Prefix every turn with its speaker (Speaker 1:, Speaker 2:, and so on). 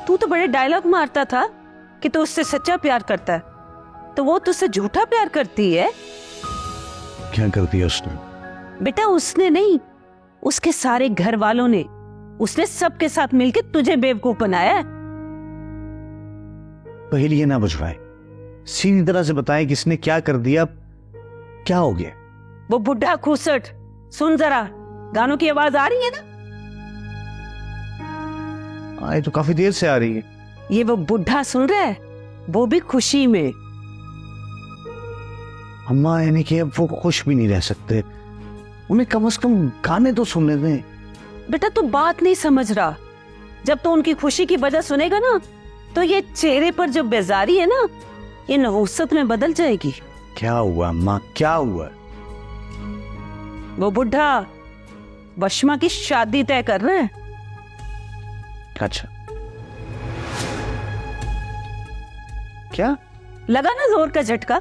Speaker 1: तू तो बड़े डायलॉग मारता था कि तू उससे सच्चा प्यार करता है, तो वो तुझसे झूठा प्यार करती है।
Speaker 2: क्या कर दिया उसने?
Speaker 1: बेटा उसने नहीं, उसके सारे घर वालों ने, उसने सबके साथ मिलकर तुझे बेवकूफ बनाया है।
Speaker 2: पहले ये ना बुझवाए, सीधी तरह से बताए किसने क्या कर दिया, क्या हो गया?
Speaker 1: वो बुढ़ा खूसट, सुन जरा, गानों की आवाज आ रही है ना?
Speaker 2: आए तो काफी देर से आ रही है।
Speaker 1: ये वो बुढ़ा सुन रहा है, वो भी खुशी में।
Speaker 2: अम्मा यानी कि अब वो खुश भी नहीं रह सकते, उन्हें कम से कम गाने तो सुनने दें।
Speaker 1: बेटा तू बात नहीं समझ रहा, जब तो उनकी खुशी की वजह सुनेगा ना, तो ये चेहरे पर जो बेजारी है ना, ये नहुसत में बदल जाएगी।
Speaker 2: क्या हुआ अम्मा, क्या हुआ?
Speaker 1: वो बुढ़ा वशमा की शादी तय कर रहा है।
Speaker 2: अच्छा, क्या?
Speaker 1: लगा ना जोर का झटका?